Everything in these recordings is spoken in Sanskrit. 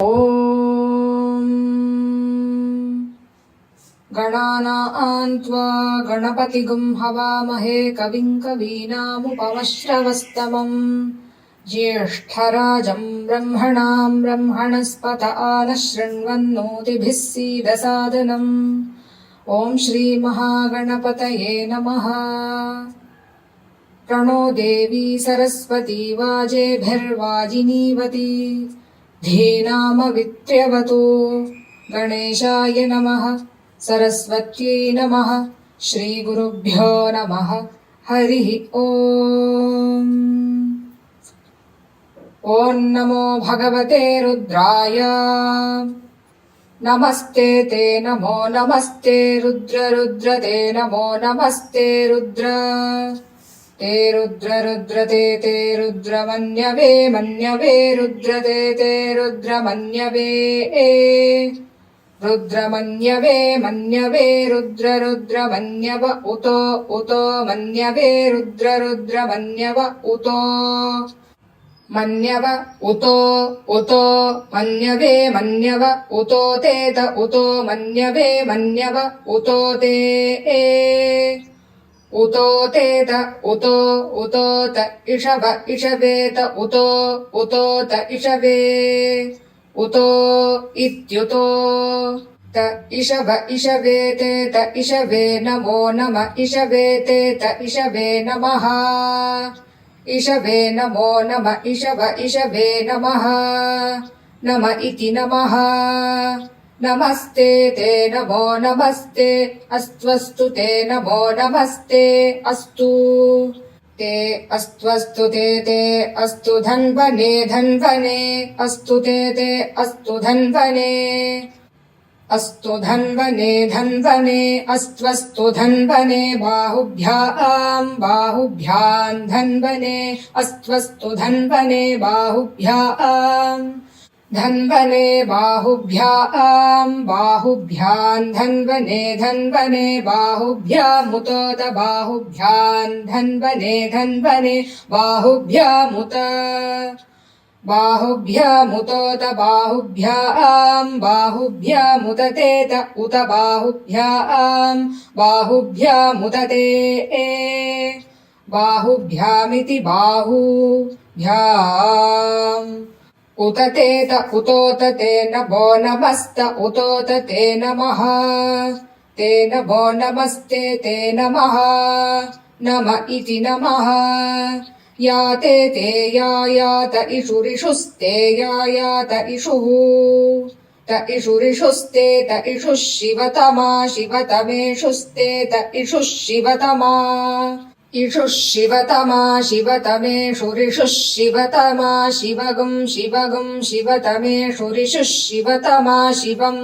ॐ गणानां त्वा गणपतिगुं हवामहे कविं कवीनामुपमश्रवस्तमम् ज्येष्ठराजं ब्रह्मणां ब्रह्मणस्पत आनः शृण्वन्नोतिभिः सीदसादनम् ॐ श्रीमहागणपतये नमः। प्रणो देवी सरस्वती वाजेभिर्वाजिनीवती धीनामवित्र्यवतु। गणेशाय नमः, सरस्वत्यै नमः, श्रीगुरुभ्यो नमः। हरिः ॐ। ॐ नमो भगवते रुद्राय। नमस्ते ते नमो नमस्ते रुद्र रुद्र ते नमो नमस्ते रुद्र ते रुद्र रुद्र ते रुद्र मन्यवे मन्यवे रुद्र ते रुद्र मन्यवे रुद्र मन्यवे मन्यवे रुद्र रुद्र मन्यव उतो उतो मन्यवे रुद्र रुद्र मन्यव उतो मन्यव उतो उतो मन्यवे मन्यव उतो तेत उतो मन्यवे मन्यव उतो ते उतो तेत उतो उतोत इषव इषवेत उतो उतोत इषवे उतो इत्युतो त इषव इषवे तेत इषवे नमो नम इषवे तेत इषवे नमः इषवे नमो नम इषव इषवे नमः नम इति नमः नमस्ते ते नमो नमस्ते अस्त्वस्तु ते नमो नमस्ते अस्तु ते अस्त्वस्तु ते अस्तु धन्वने धन्वने अस्तु ते अस्तु धन्वने अस्तु धन्वने धन्वने अस्त्वस्तु धन्वने बाहुभ्यां बाहुभ्यां धन्वने अस्त्वस्तु धन्वने बाहुभ्यां धन्वने बाहुभ्यां बाहुभ्यां धन्वने धन्वने बाहुभ्यामुतोत बाहुभ्यां धन्वने धन्वने बाहुभ्यामुत बाहुभ्यामुतोत बाहुभ्यां बाहुभ्यामुदतेत उत बाहुभ्यां बाहुभ्यामुदते बाहुभ्यामिति बाहुभ्याम् उततेत उतोत ते नमो नमस्त उतोत ते नमः ते नमो नमस्ते ते नमः नम इति नमः याते ते यायात इषुरिषुस्ते यायात इषुः त इषुरिषुस्ते त इषुः शिवतमा शिवतमेषुस्ते त इषुः शिवतमा इषुः शिवतमा शिवतमेषुरिषुः शिवतमा शिवगुं शिवगुं शिवतमेषुरिषुः शिवतमा शिवम्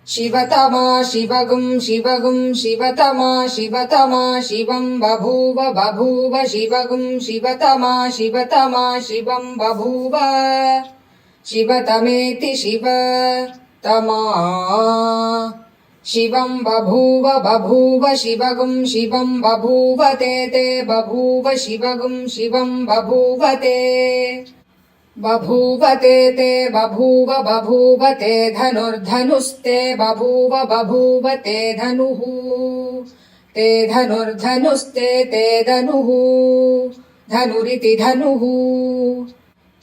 शिवतमा शिवगुं शिवगुं शिवतमा शिवतमा शिवं बभूव बभूव शिवगुं शिवतमा शिवतमा शिवं बभूव शिवतमेति शिवतमा शिवं बभूव बभूव शिवगुं शिवं बभूव ते बभूव शिवगुं शिवं बभूव ते बभूव ते बभूव बभूव ते धनुर्धनुस्ते बभूव बभूव ते धनुः ते धनुर्धनुस्ते ते धनुः धनुरिति धनुः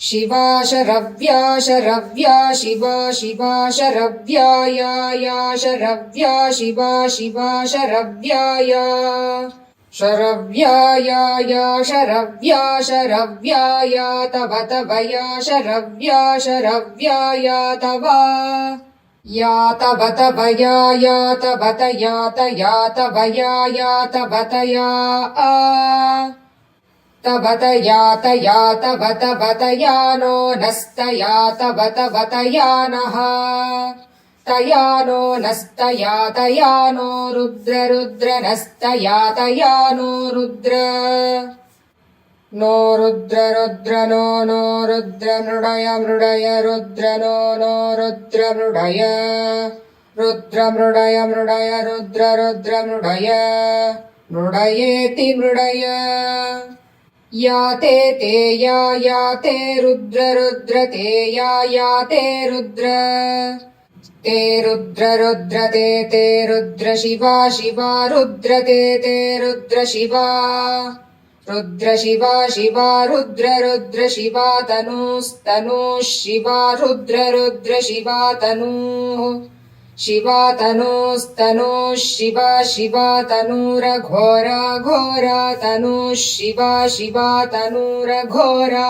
शिवा शरव्या शरव्या शिवा शिवा शरव्या या शरव्या शिवा शिवा शरव्या शरव्या या शरव्या शरव्या या तव तव या शरव्या शरव्या या तव तव या तव तया तया तव या तव तया तव तया तया तव तव तया नो नस्तया तव तव तया नः तया नो नस्तया तया नो रुद्र रुद्र नस्तया तया नो रुद्र नो रुद्र रुद्र नो रुद्र मृडय मृडय रुद्र नो रुद्र मृडय रुद्र मृडय मृडय रुद्र रुद्र मृडय मृडयेति मृडय या ते या ते रुद्र रुद्र ते या ते रुद्र ते रुद्र शिवा शिवा रुद्र ते रुद्र शिवा शिवा रुद्र रुद्र शिवा तनूस्तनूः शिवा रुद्र रुद्र शिवा तनूः शिवा तनूस्तनूः शिवा शिवा तनूरघोरा घोरा तनूः शिवा शिवा तनूरघोरा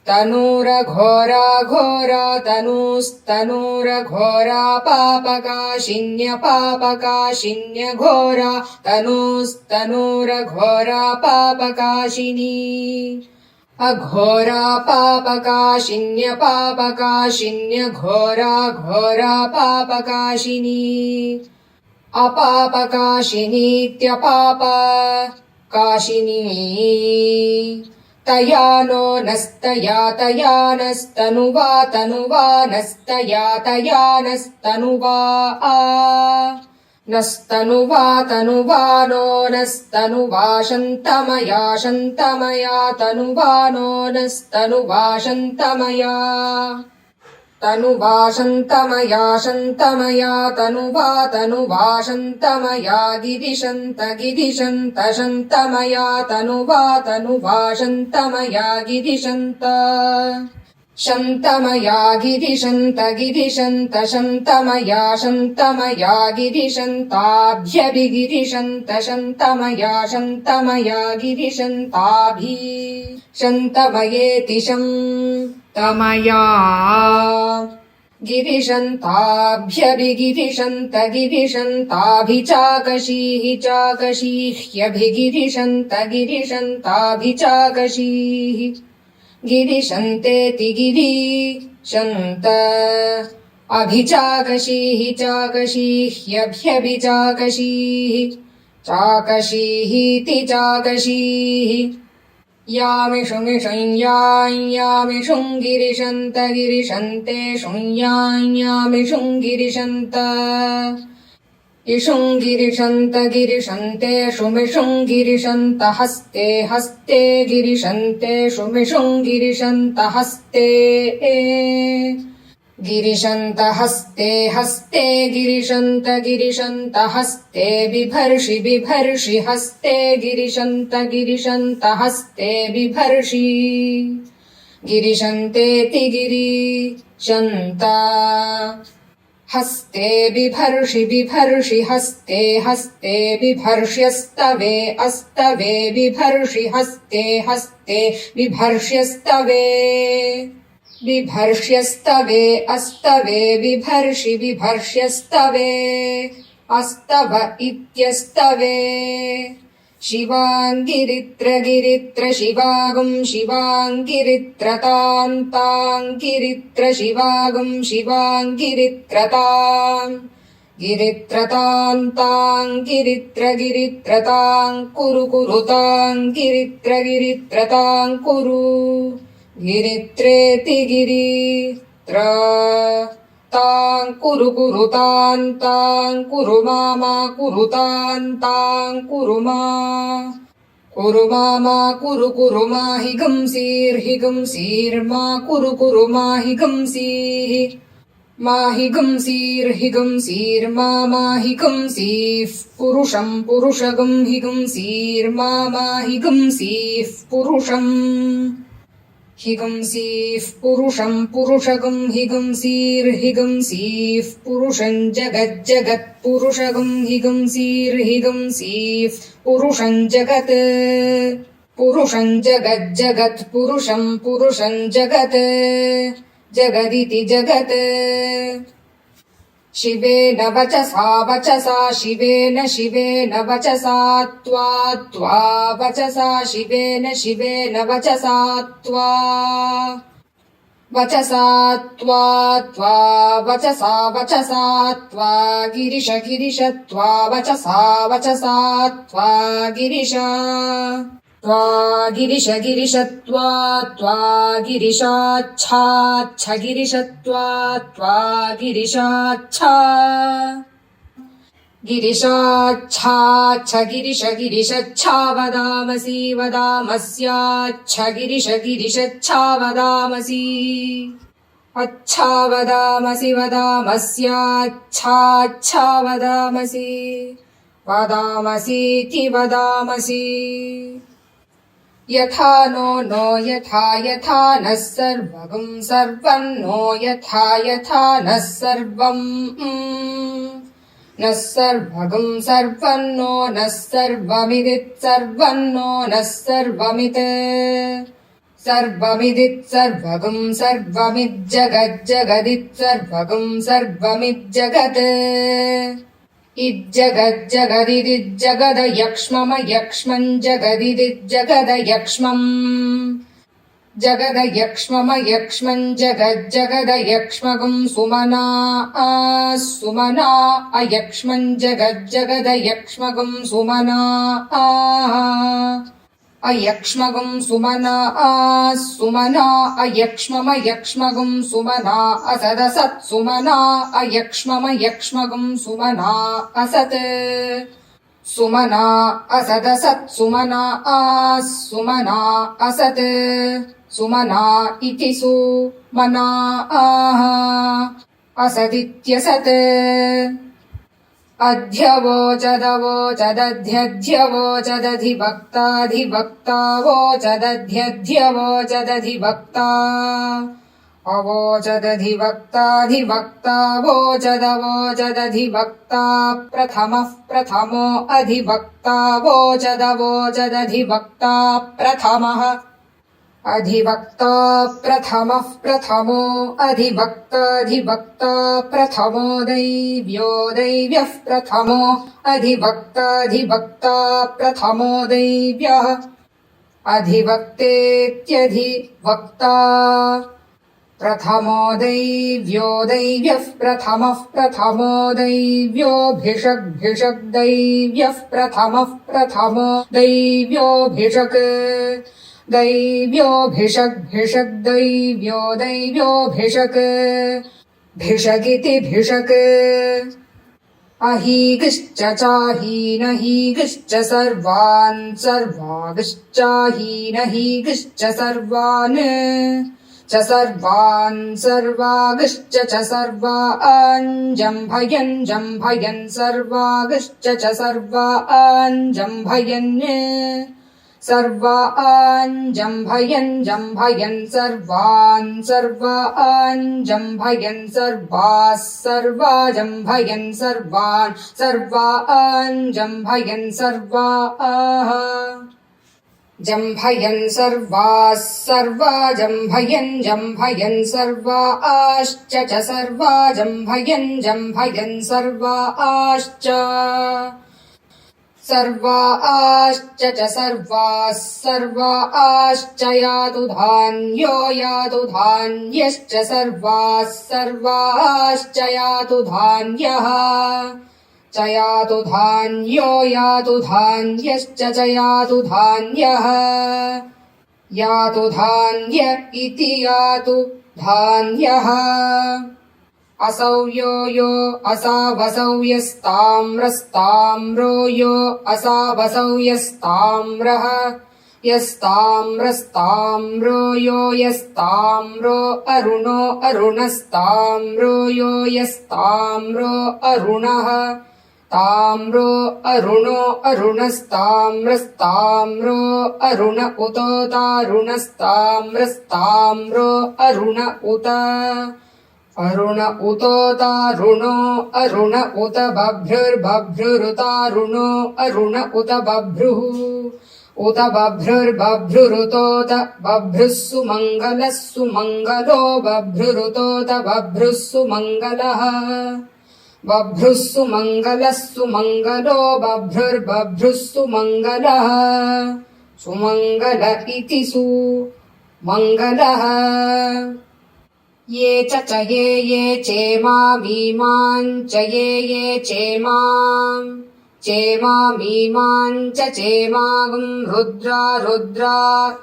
तनूरघोरा घोरा तनूस्तनूरघोरा पापकाशिन्य घोरा तनूस्तनूरघोरा पापकाशिनी अघोरा पापकाशिन्य घोरा घोरा पापकाशिनी अपापकाशिनीत्यपाप काशिनी तया नो नस्तया तया नस्तनुवा तनुवा नस्तया तया नस्तनुवा नस्तनुवा तनुवा नो नस्तनुवा शन्तमया शन्तमया तनुवा नो नस्तनुवा शन्तमया तनुवा शन्तमया शन्तमया तनुवा तनुवा शन्तमया गिरिशन्त गिरिशन्त शन्तमया तनुवा तनुवा शन्तमया गिरिशन्त शन्तमया गिरिशन्त गिरिशन्त शन्तमया शन्तमया गिरिशन्ताभ्यभिगिरिशन्त शन्तमया शन्तमया गिरिशन्ताभि शन्तमयेति शन्तमया गिरिशन्ताभ्यभिगिरिशन्त गिरिशन्ताभिचाकशीः चाकशीह्यभिगिरिशन्त गिरिशन्ताभिचाकशीः गिरिशन्तेति गिरिशन्त अभिचाकशीः चाकशीह्यभ्यभिचाकशीः चाकशीहीति चाकशीः यामिषुमिषुं यामिषुं गिरिशन्त गिरिशन्ते यामिषुं गिरिशन्त इषुं गिरिशन्त गिरिशन्ते षुमिषुं गिरिशन्त हस्ते हस्ते गिरिशन्ते षुमिषुं गिरिशन्त हस्ते गिरिशन्त हस्ते हस्ते गिरिशन्त गिरिशन्त हस्ते बिभर्षि बिभर्षि हस्ते गिरिशन्त गिरिशन्त हस्ते बिभर्षि गिरिशन्तेति गिरिशन्त हस्ते बिभर्षि बिभर्षि हस्ते हस्ते बिभर्ष्यस्तवे अस्तवे बिभर्षि हस्ते हस्ते बिभर्ष्यस्तवे बिभर्ष्यस्तवे अस्तवे बिभर्षि बिभर्ष्यस्तवे अस्तव इत्यस्तवे शिवाङ्गिरित्र गिरित्र शिवागुं शिवाङ्गिरित्रतान्ताङ्गिरित्र शिवागुं शिवाङ्गिरित्रताम् गिरित्रतान्ताङ्गिरित्र गिरित्रतां कुरु कुरुताङ्गिरित्र गिरित्रतां कुरु गिरित्रेति गिरित्र तां कुरु कुरुतान्तां कुरु मामा कुरुतान्तां कुरु मा कुरु मा हिगंसीर्मा कुरु मा हिगंसीः मा हिगंसीर्मा मा हिगंसीः पुरुषं पुरुषगं हिगंसीर्मा मा हिगंसीः पुरुषम् हिगंसीः पुरुषं पुरुषगं हिगंसीर्हिगंसीः पुरुषं जगज्जगत्पुरुषगं हिगंसीर्हिगंसीः पुरुषं जगत् पुरुषं जगज्जगत्पुरुषं पुरुषं जगत् जगदिति जगत् शिवेन वचसा शिवेन वचसा त्वा वचसा शिवेन वचसा त्वा वचसा त्वा गिरिश त्वा वचसा त्वा गिरिश त्वा गिरिश त्वा गिरिशाच्छाच्छ गिरिश त्वा गिरिशाच्छा गिरिशाच्छाच्छ गिरिश गिरिशच्छा वदामसि वदामस्याच्छ गिरिश गिरिशच्छा वदामसि अच्छा वदामसि वदामस्याच्छाच्छा वदामसि वदामसीति वदामसि यथा नो यथा यथा नः सर्वगं सर्वं नो यथा यथा नः सर्वम् नः सर्वगं सर्वं नो नः सर्वमिदित् सर्वं नो नः सर्वमित् सर्वमिदित् सर्वगं सर्वमिज्जगज्जगदित् सर्वगं सर्वमिज्जगत् इज्जगज्जगदिदिज्जगदयक्ष्ममयक्ष्मम् जगदिदिज्जगदयक्ष्मम् जगदयक्ष्ममयक्ष्मम् जगज्जगदयक्ष्मगं सुमना सुमना अयक्ष्मम् जगज्जगदयक्ष्मगं सुमना अयक्ष्मगं सुमना सुमना अयक्ष्ममयक्ष्मगं सुमना असदसत् सुमना अयक्ष्ममयक्ष्मगं सुमना असत् सुमना असदसत् सुमना सुमना असत् सुमना इति सुमना असदित्यसत् अध्यवोचदवोचदध्यध्यवोचदधिवक्ताधिवक्तावोचदध्यध्यवोचदधिवक्ता अवोचदधिवक्ताधिवक्तावोचदवोचदधिवक्ता प्रथमः प्रथमो अधिवक्ता वोचदवोचदधिवक्ता प्रथमः अधिवक्ता प्रथमः प्रथमो अधिवक्ताधिवक्ता प्रथमो दैव्यो दैव्यः प्रथमो अधिवक्ताधिवक्ता प्रथमो दैव्यः अधिवक्तेत्यधिवक्ता प्रथमो दैव्यो दैव्यः प्रथमः प्रथमो दैव्योऽभिषग्भिषग् दैव्यः प्रथमः प्रथमो दैव्योऽभिषक् दैव्योऽभिषग्भिषग् दैव्यो दैव्योऽभिषक् भिषगिति भिषक् अहीगिश्च चाहीनहीगिश्च सर्वान् सर्वागिश्चाहीनहीगिश्च सर्वान् च सर्वान् सर्वागिश्च च सर्वान् जम्भयन् जम्भयन् सर्वागिश्च च सर्वान् जम्भयन् सर्वान् जम्भयन् जम्भयन् सर्वान् सर्वान् जम्भयन् सर्वाः सर्वा जम्भयन् सर्वान् सर्वान् जम्भयन् सर्वाः जम्भयन् सर्वाः सर्वा जम्भयन् जम्भयन् सर्वाश्च च सर्वा जम्भयन् जम्भयन् सर्वाश्च सर्वाश्च च सर्वाः सर्वाश्च यातु धान्यो यातु धान्यश्च सर्वाः सर्वाश्च यातु धान्यः च यातु धान्यो यातु धान्यश्च च यातु धान्यः यातु धान्य इति यातु धान्यः असौ यो यो असावसौ यस्ताम्रस्ताम्रो यो असावसौ यस्ताम्रः यस्ताम्रस्ताम्रो यो यस्ताम्रो अरुणो अरुणस्ताम्रो यो यस्ताम्रो अरुणः ताम्रो अरुणो अरुणस्ताम्रस्ताम्रो अरुण उतो तारुणस्ताम्रस्ताम्रो अरुण उत अरुण उतोतारुणो अरुण उत बभ्रुर्बभ्रुरुतारुणो अरुण उत बभ्रुः उत बभ्रुर्बभ्रुरुतोत बभ्रुः सुमङ्गलः सुमङ्गलो बभ्रुरुतोत बभ्रुः सुमङ्गलः बभ्रुः सुमङ्गलः सुमङ्गलो बभ्रुर्बभ्रुः सुमङ्गलः सुमङ्गल इति सुमङ्गलः ये च ये चेमामीमान् च ये चेमामीमान् च चेमागुं रुद्रा रुद्रा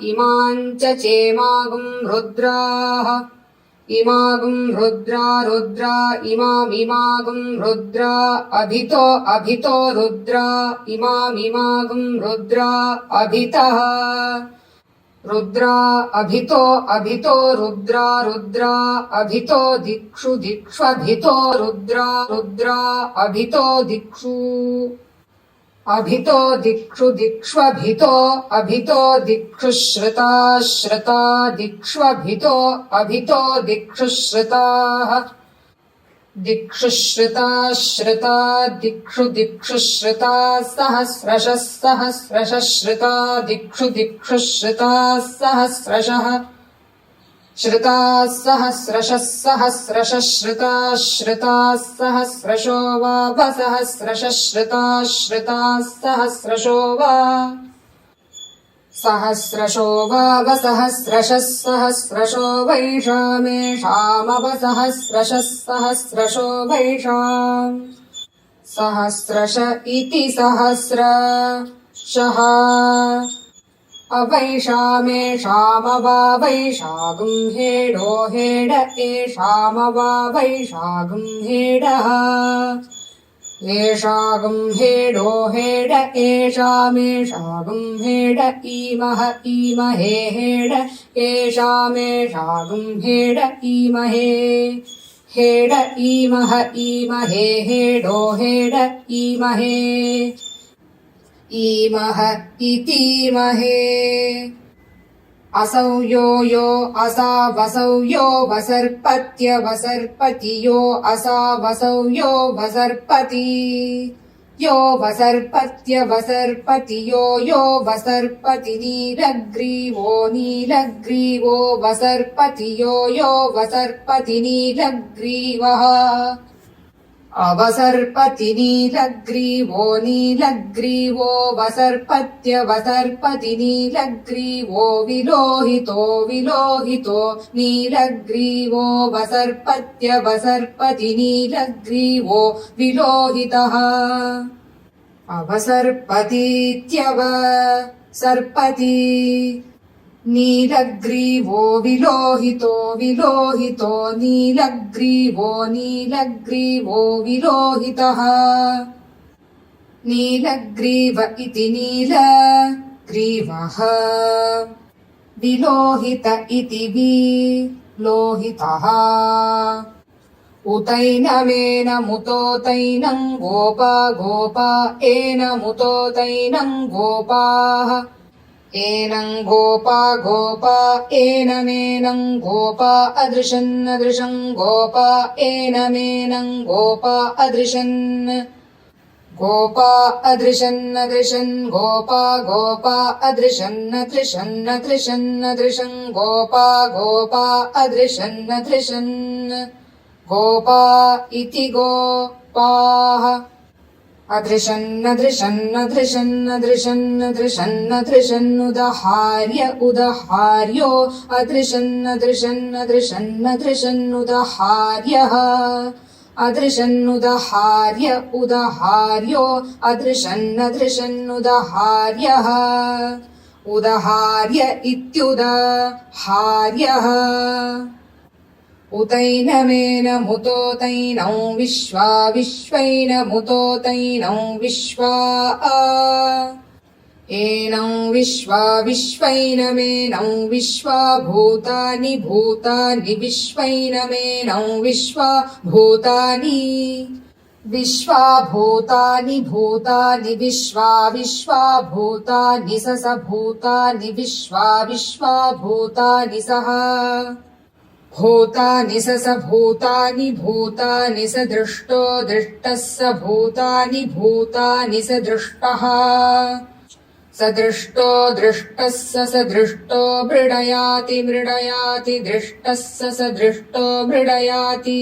इमान् च चेमागुं रुद्राः इमागुं रुद्रा रुद्रा इमामिमागुं रुद्रा अभितो अभितो रुद्रा इमामिमागुं रुद्रा अभितः रुद्रा अभितो अभितो रुद्रा रुद्रा अभितो दिक्षु दिक्ष्वभितो रुद्रा रुद्रा अभितो दिक्षु अभितो दिक्षु दिक्ष्वभितो अभितो दिक्षुश्रुता श्रुता दिक्ष्वभितो अभितो दिक्षुश्रुताः दिक्षुश्रुता श्रुता दिक्षु दिक्षुश्रुता सहस्रशः सहस्रशः श्रुता दिक्षु दिक्षुश्रुता सहस्रशः श्रुता सहस्रशः सहस्रशः श्रुता श्रुता सहस्रशो वा वसहस्रशः श्रुता श्रुता सहस्रशो वा सहस्रशो वावसहस्रशः सहस्रशो वैषामेषामवसहस्रशः सहस्रशो वैषाम् सहस्रश इति सहस्रशः अवैषामेषामवावैषागुं हेडो हेड एषामवावैषागुं हेडः एषागुं हेडो हेड एषामेषागुं हेड ईमह ईमहे हेड एषामेषागुं हेड ईमहे हेड ईमह ईमहे हेडो हेड ईमहे ईमह इतीमहे असौ यो असावसौ यो वसर्पत्य वसर्पति यो असावसौ यो वसर्पति यो वसर्पत्य वसर्पति यो वसर्पति नीलग्रीवो नीलग्रीवो वसर्पति यो वसर्पति नीलग्रीवः अवसर्पति नीलग्रीवो नीलग्रीवो वसर्पत्य वसर्पति नीलग्रीवो विलोहितो विलोहितो नीलग्रीवो वसर्पत्य वसर्पति नीलग्रीवो विलोहितः अवसर्पतीत्यवसर्पति नीलग्रीवो विलोहितो विलोहितो नीलग्रीवो नीलग्रीवो विलोहितः नीलग्रीव इति नीलग्रीवः विलोहित इति विलोहितः उतैनमेनमुतोतैनं गोपा गोपा एनमुतोतैनं गोपाः एनं गोपा गोपा एनमेनं गोपा अदृशन् अदृशं गोपा एनमेनं गोपा अदृशन् गोपा अदृशन् अदृशन् गोपा गोपा अदृशन् अदृशन् अदृशन् अदृशं गोपा गोपा अदृशन् अदृशन् गोपा इति गोपाः अदृशन्नदृशन्नदृशन्नदृशन्नदृशन्नदृशन्नुदहार्य उदहार्यो अदृशन्नदृशन्नदृशन्नदृशन्नुदहार्यः अदृशन्नुदहार्य उदहार्यो अदृशन्नदृशन्नुदहार्यः उदहार्य इत्युदहार्यः उतैनमेनमुतोतैनं विश्वा विश्वैनमुतोतैनं विश्वा एनं विश्वा विश्वैनमेनं विश्वा भूतानि भूतानि विश्वैनमेनं विश्वा भूतानि विश्वा भूतानि भूतानि विश्वा विश्वा भूतानि स भूतानि विश्वा विश्वा भूतानि सः भूतानि स भूतानि भूतानि स दृष्टो दृष्टः स भूतानि भूतानि स दृष्टः स दृष्टो दृष्टः स दृष्टो मृडयाति मृडयाति दृष्टः स दृष्टो मृडयाति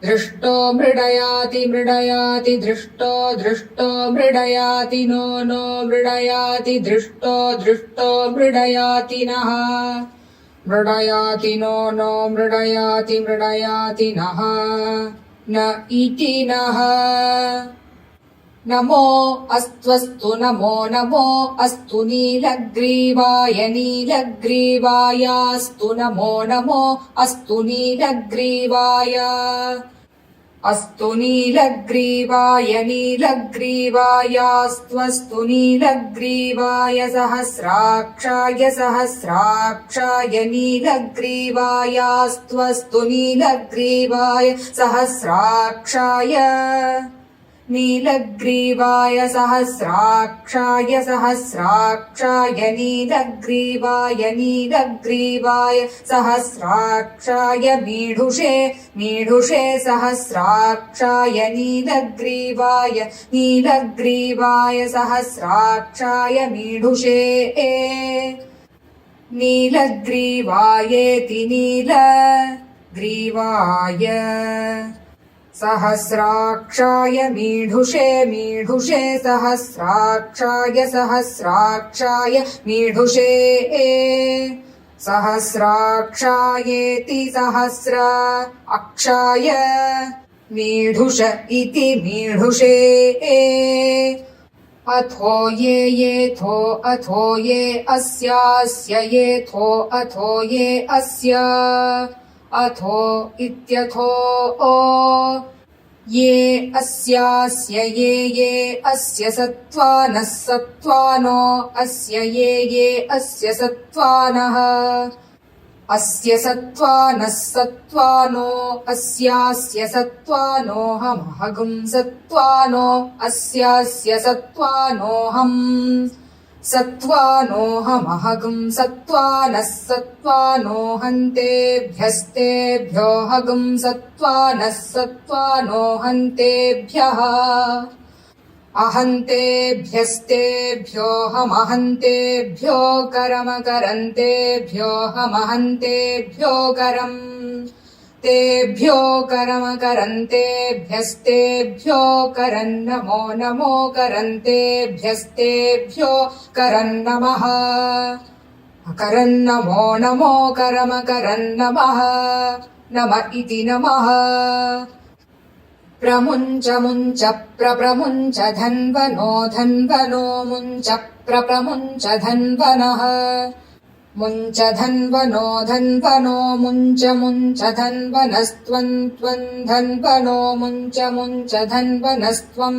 दृष्टो मृडयाति मृडयाति दृष्टो दृष्टो मृडयाति नो नो मृडयाति दृष्टो दृष्टो मृडयाति नः मृडयाति नो नो मृडयाति मृडयाति नः न इति नः नमो अस्त्वस्तु नमो नमो अस्तु नीलग्रीवाय नीलग्रीवायास्तु नमो नमो अस्तु नीलग्रीवाय अस्तु नीलग्रीवाय नीलग्रीवायास्त्वस्तु नीलग्रीवाय सहस्राक्षाय सहस्राक्षाय नीलग्रीवायास्त्वस्तु नीलग्रीवाय सहस्राक्षाय नीलग्रीवाय सहस्राक्षाय सहस्राक्षाय नीलग्रीवाय नीलग्रीवाय सहस्राक्षाय मीढुषे मीढुषे सहस्राक्षाय नीलग्रीवाय नीलग्रीवाय सहस्राक्षाय मीढुषे नीलग्रीवायेति नीलग्रीवाय सहस्राक्षाय मीढुषे मीढुषे सहस्राक्षाय सहस्राक्षाय मीढुषे सहस्राक्षायेति सहस्र अक्षाय मीढुष इति मीढुषे अथो येथो अथो ये अस्यास्य येथो अथो ये अस्य अथो इत्यथो ये अस्यास्य ये अस्य सत्त्वानः सत्त्वानो अस्य ये अस्य सत्त्वानः अस्य सत्त्वानः सत्त्वानो अस्यास्य सत्त्वानोऽहमहगुं सत्त्वानो अस्यास्य सत्त्वानोऽहम् सत्त्वानोऽहमहगुं सत्त्वानः सत्त्वानोऽहन्तेभ्यस्तेभ्योऽहगुं सत्त्वानः सत्त्वानोऽहन्तेभ्यः अहन्तेभ्यस्तेभ्योऽहमहन्तेभ्यो करमकरन्तेभ्योऽहमहन्तेभ्यो करम् तेभ्यो करमकरन्तेभ्यस्तेभ्यो करन्नमो नमो करन्तेभ्यस्तेभ्यो करन्नमः करन्नमो नमो करमकरन्नमः नम इति नमः प्रमुञ्च मुञ्च प्रप्रमुञ्च धन्वनो धन्वनो मुञ्च प्रप्रमुञ्च धन्वनः मुञ्च धन्वनो धन्वनो मुञ्च मुञ्च धन्वनस्त्वं त्वं धन्वनो मुञ्च मुञ्च धन्वनस्त्वं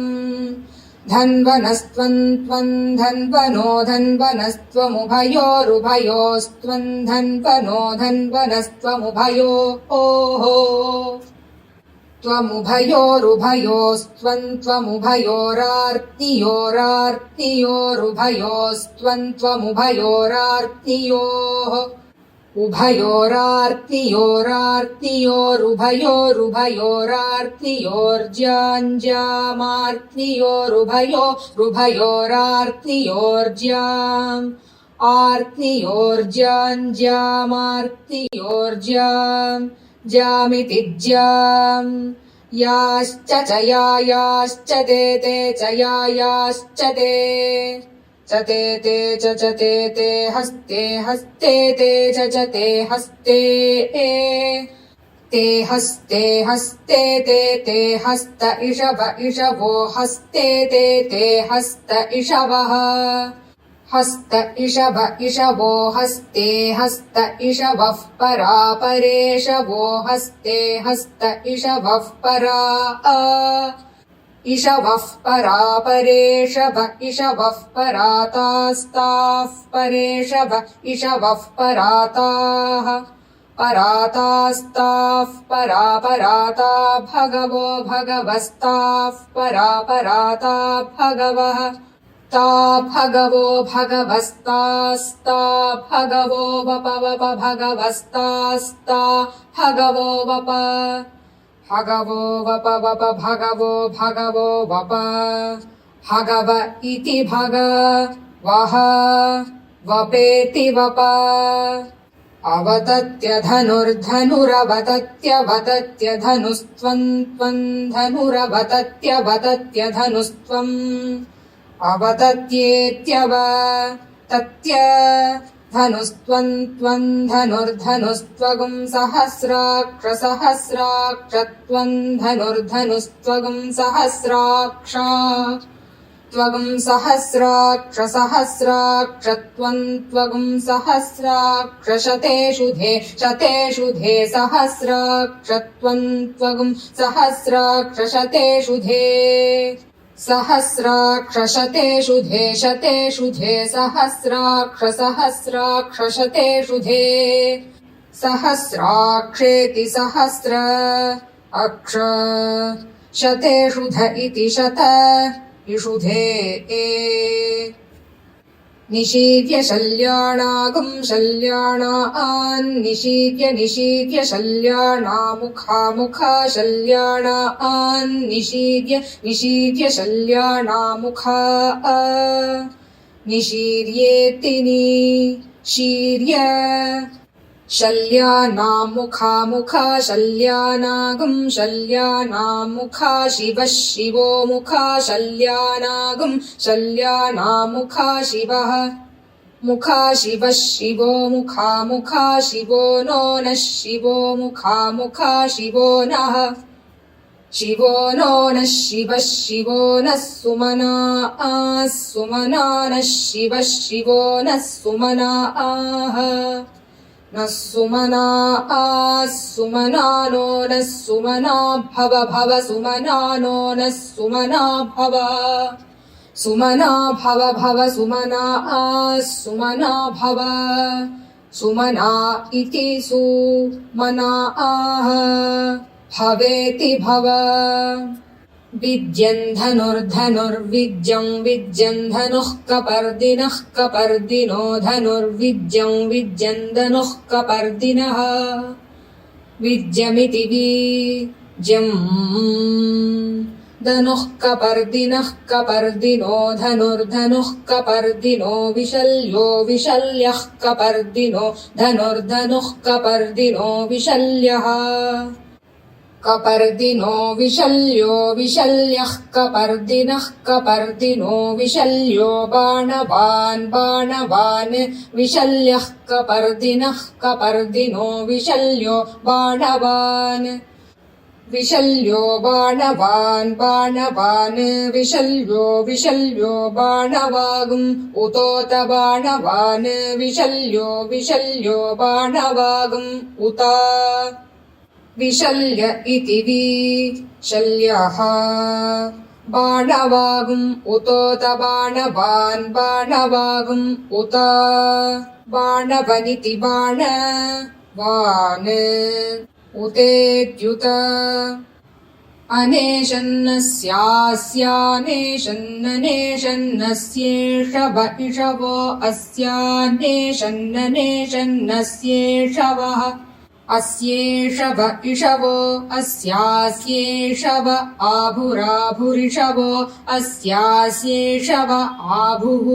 धन्वनस्त्वं त्वं धन्वनो धन्वनस्त्वमुभयोरुभयोस्त्वं धन्वनो धन्वनस्त्वमुभयोः त्वमुभयोरुभयोस्त्वं त्वमुभयोरार्तियोरार्तियोरुभयोस्त्वं त्वमुभयोरार्तियोः उभयोरार्तियोरार्तियोरुभयोरुभयोरार्तियोर्ज्याम् आर्तियोर्ज्याम् ज्यामिति ज्याम् याश्च च याश्च ते च याश्च ते च ते हस्ते हस्ते ते च ते हस्ते ते हस्ते हस्ते ते हस्त इषवो हस्ते ते हस्त इषवः हस्त इषवो हस्ते हस्त इषवः परापरेषवो हस्ते हस्त इषवः परा इषवः परापरेषव इषवः परातास्ताः परेषव इषवः पराताः परातास्ताः परापराता भगवो भगवस्ताः परापराता भगवः ता भगवो भगवस्तास्ता भगवो वप भगवस्तास्ता भगवो वप भगवो वप भगवो वप भगव इति भगवः वपेति वप अवतत्य धनुर्धनुरवतत्यवतत्य धनुस्त्वं त्वं धनुरवतत्यवतत्य धनुस्त्वम् अवतत्येत्यवतत्य धनुस्त्वं त्वं धनुर्धनुस्त्वगुं सहस्राक्षसहस्राक्षत्वं धनुर्धनुस्त्वगुं सहस्राक्षा त्वगं सहस्राक्ष सहस्राक्षत्वं त्वगं सहस्राक्षशतेषु धे शतेषु धे सहस्राक्षत्वं त्वगं सहस्राक्षशतेषु धे सहस्राक्षशतेषु धे शतेषु धे सहस्राक्षशतेषु धे सहस्राक्षेति सहस्र अक्ष शतेषु ध इति शत इषुधे निशीर्य शल्याणागं शल्याणान् निशीर्य शल्याणामुखा शल्याणान् निशीर्य शल्याणामुखा निशीर्येति निशीर्य शल्यानामुखा शल्यानागं शल्यानामुखा शिवः शिवो मुखा शल्यानागं शल्यानामुखा शिवः मुखा शिवः शिवो मुखा शिवो नो नः शिवो मुखा शिवो नः शिवो नो नः शिवः शिवो नः सुमना नः शिवः शिवो नः सुमना नः सुमना सुमना नो नः सुमना भव सुमना नो नः सुमना भव सुमना भव सुमना सुमना भव सुमना इति सुमना भवेति भव विद्यन् धनुर्धनुर्विद्यं विद्यन् धनुः कपर्दिनो धनुर्विद्यं विद्यन् धनुः कपर्दिनः विद्यमिति विद्यम् धनुः कपर्दिनो धनुर्धनुः कपर्दिनो विशल्यः कपर्दिनो धनुर्धनुः कपर्दिनो विशल्यः कपर्दिनो विशल्यः कपर्दिनो विशल्यो बाणवान् विशल्यः कपर्दिनो विशल्यो बाणवान् विशल्यो बाणवान् विशल्यो बाणवागुम् उतोत बाणवान् विशल्यो बाणवागुम् उता विशल्य इति विशल्यः बाणवागुम् उतोत बाणवान् उत बाणवनिति बाणवान् उतेद्युत अनेशन्नस्यास्यानेशन्ननेशन्नस्येषव इषवो अस्यानेशन्ननेशन्नस्येषवः अस्येषव इषवो अस्यास्येषव आभुराभुरिषवो अस्यास्येषव आभुः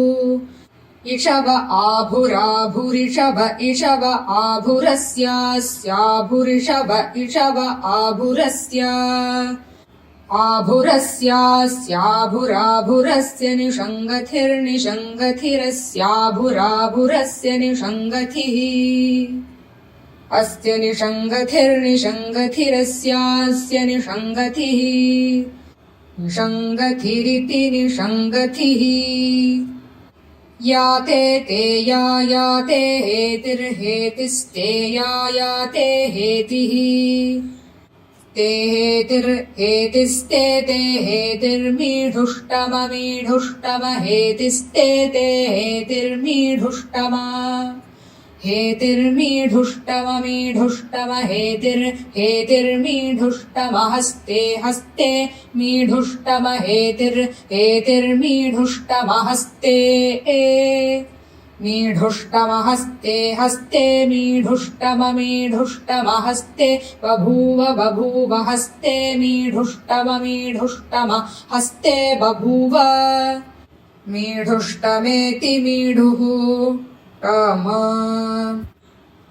इषव आभुराभुरिषव इषव आभुरस्यास्याभुरिषव इषव आभुरस्य आभुरस्यास्याभुराभुरस्य निषङ्गथिर्निषङ्गथिरस्याभुराभुरस्य निषङ्गथिः अस्य निषङ्गथिर्निषङ्गथिरस्यास्य निषङ्गथिः निषङ्गथिरिति निषङ्गथिः याते ते याते हेतिर्हेतिस्ते याते हेतिः ते हेतिर्हेतिस्ते ते हेतिर्मीढुष्टममीढुष्टम हेतिस्ते ते हेतिर्मीढुष्टमा हेतिर्मीढुष्टममीढुष्टम हेतिर्मीढुष्टम हस्ते हस्ते मीढुष्टम हेतिर्मीढुष्टम हस्ते मीढुष्टम हस्ते हस्ते मीढुष्टम हस्ते बभूव हस्ते मीढुष्टम हस्ते बभूव मीढुष्टमेति मीढुः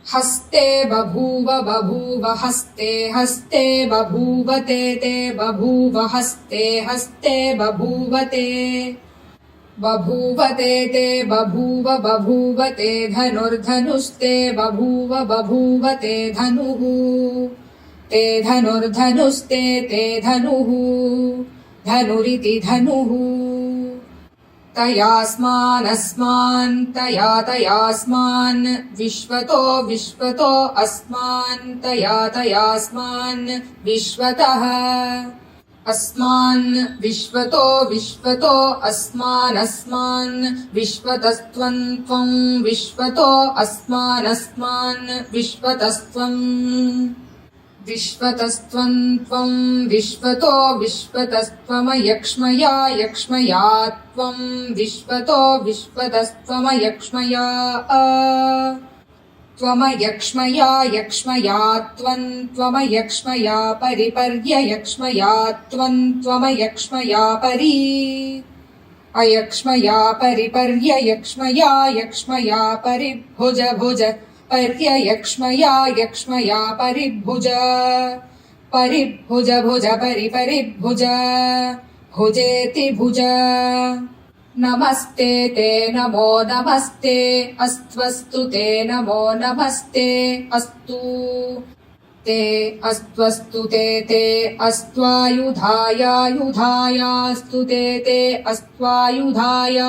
हस्ते बभूव हस्ते हस्ते बभूवते ते बभूव हस्ते हस्ते बभूवते ते बभूवते धनुर्धनुस्ते बभूवते धनुः ते धनुर्धनुस्ते ते धनुः धनुरिति धनुः तयास्मानस्मान् तया तयास्मान् विश्वतो विश्वतो अस्मान् तया तयास्मान् विश्वतः अस्मान् विश्वतो विश्वतो अस्मानस्मान् विश्वतस्त्वं त्वं विश्वतो अस्मानस्मान् विश्वतस्त्वं विश्वतस्त्वं त्वं विश्वतो विश्वतस्त्वमयक्ष्मया यक्ष्मया त्वं विश्वतो विश्वतस्त्वमयक्ष्मया त्वमयक्ष्मया यक्ष्मया त्वं त्वमयक्ष्मया परिपर्ययक्ष्मया त्वं त्वमयक्ष्मया परि अयक्ष्मया परिपर्ययक्ष्मया यक्ष्मया परिभुज भुज पर्ययक्ष्मया यक्ष्मया परिभुज परिभुज भुज परिपरिभुज भुजेति भुज नमस्ते ते नमो नमस्ते अस्त्वस्तु ते नमो नमस्ते अस्तु ते अस्त्वस्तु ते अस्त्वायुधायायुधायास्तु ते अस्त्वायुधाय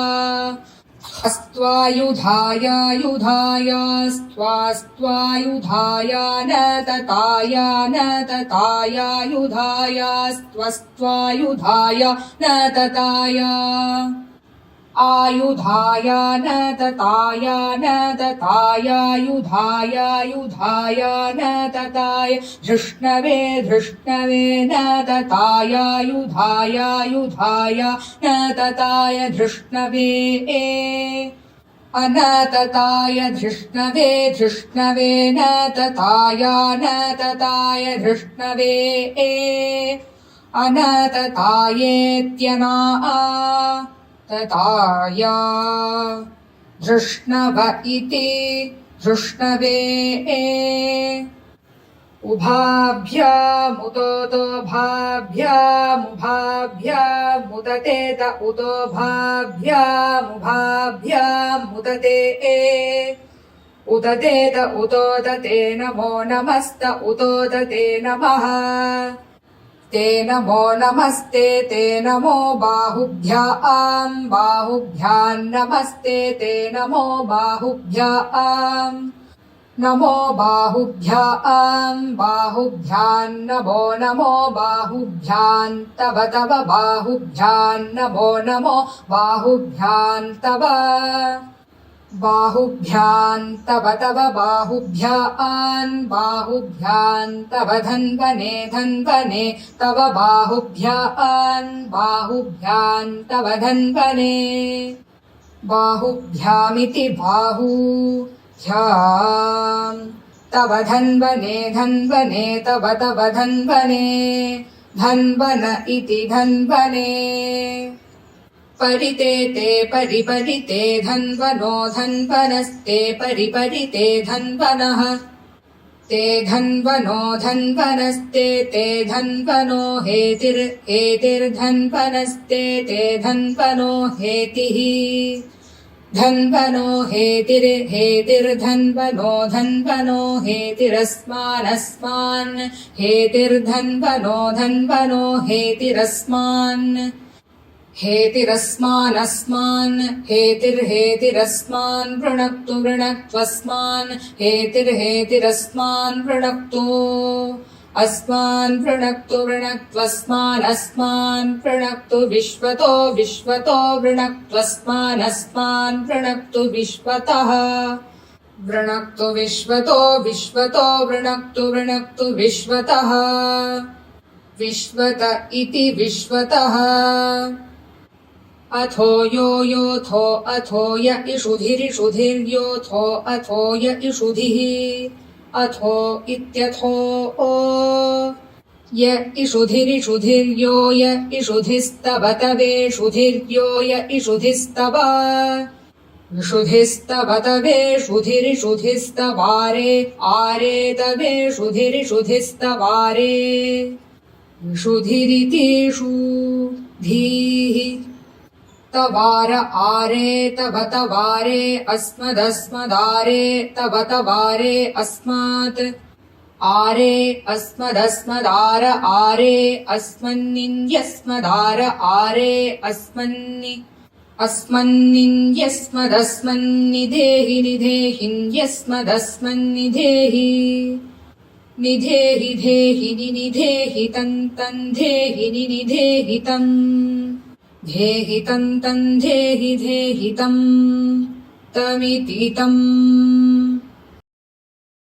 अस्त्वायुधायायुधायास्त्वास्त्वायुधाय न ततायायुधायास्त्वस्त्वायुधाय न तताय आयुधाय न तताय न ततायायुधायायुधाय न तताय धृष्णवे धृष्णवे न ततायायुधायायुधाय न तताय धृष्णवे अनतताय धृष्णवे धृष्णवे न तताय न तताय धृष्णवे अनततायेत्यना तताया धृष्णव इति धृष्णवे उभाभ्यामुदोदोभाभ्यामुभाभ्यामुदतेत उदोभाभ्यामुभाभ्यामुदते उदतेत उदोदते नमो नमस्त उदोदते नमः ते नमो नमस्ते ते नमो बाहुभ्याम् बाहुभ्यान्नमस्ते ते नमो बाहुभ्याम् नमो बाहुभ्याम् बाहुभ्यान्नमो नमो बाहुभ्यान् तव तव बाहुभ्यान्नमो नमो बाहुभ्यान् तव बाहुभ्यान् तव तव बाहुभ्यान् बाहुभ्यान् तव धन्वने धन्वने तव बाहुभ्यान् बाहुभ्यान् तव धन्वने बाहुभ्यामिति बाहुभ्याम् तव धन्वने धन्वने तव तव धन्वने धन्वन इति धन्वने परिते ते परिपरिते धन्वनो धन्वनस्ते परिपरिते धन्वनः ते धन्वनो धन्वनस्ते ते धन्वनो हेतिर्हेतिर्धन्वनस्ते ते धन्वनो हेतिः धन्वनो हेतिर्हेतिर्धन्वनो धन्वनो हेतिरस्मानस्मान् हेतिर्धन्वनो धन्वनो हेतिरस्मान् हेतिरस्मानस्मान् हेतिर्हेतिरस्मान् वृणक्तु वृणक्त्वस्मान् हेतिर्हेतिरस्मान् वृणक्तु अस्मान् वृणक्तु वृणक्त्वस्मानस्मान् वृणक्तु विश्वतो विश्वतो वृणक्त्वस्मानस्मान् वृणक्तु विश्वतः वृणक्तु विश्वतो विश्वतो वृणक्तु वृणक्तु विश्वतः विश्वत इति विश्वतः अथो यो योऽथो अथो य इषुधिरिषुधिर्योऽथो अथो य इषुधिः अथो इत्यथो य इषुधिरिषुधिर्यो य इषुधिस्तव तवेषुधिर्यो य इषुधिस्तव इषुधिस्तव तवेषुधिरिषुधिस्तवारे आरे तवेषुधिरिषुधिस्तवारे इषुधिरितिषुधिः तवार आरे तव तवारे अस्मदस्मदारे तव तवारे अस्मात् आरे अस्मदस्मदार आरे अस्मन्निन्यस्मदार आरे अस्मन्नि अस्मन्निन्यस्मदस्मन्निधेहि निधेहिन्यस्मदस्मन्निधेहि निधेहि धेहि निनिधेहि तन्धेहि निनिधेहि तम् धेहि तन्धेहि धेहि तम् तमिति तम्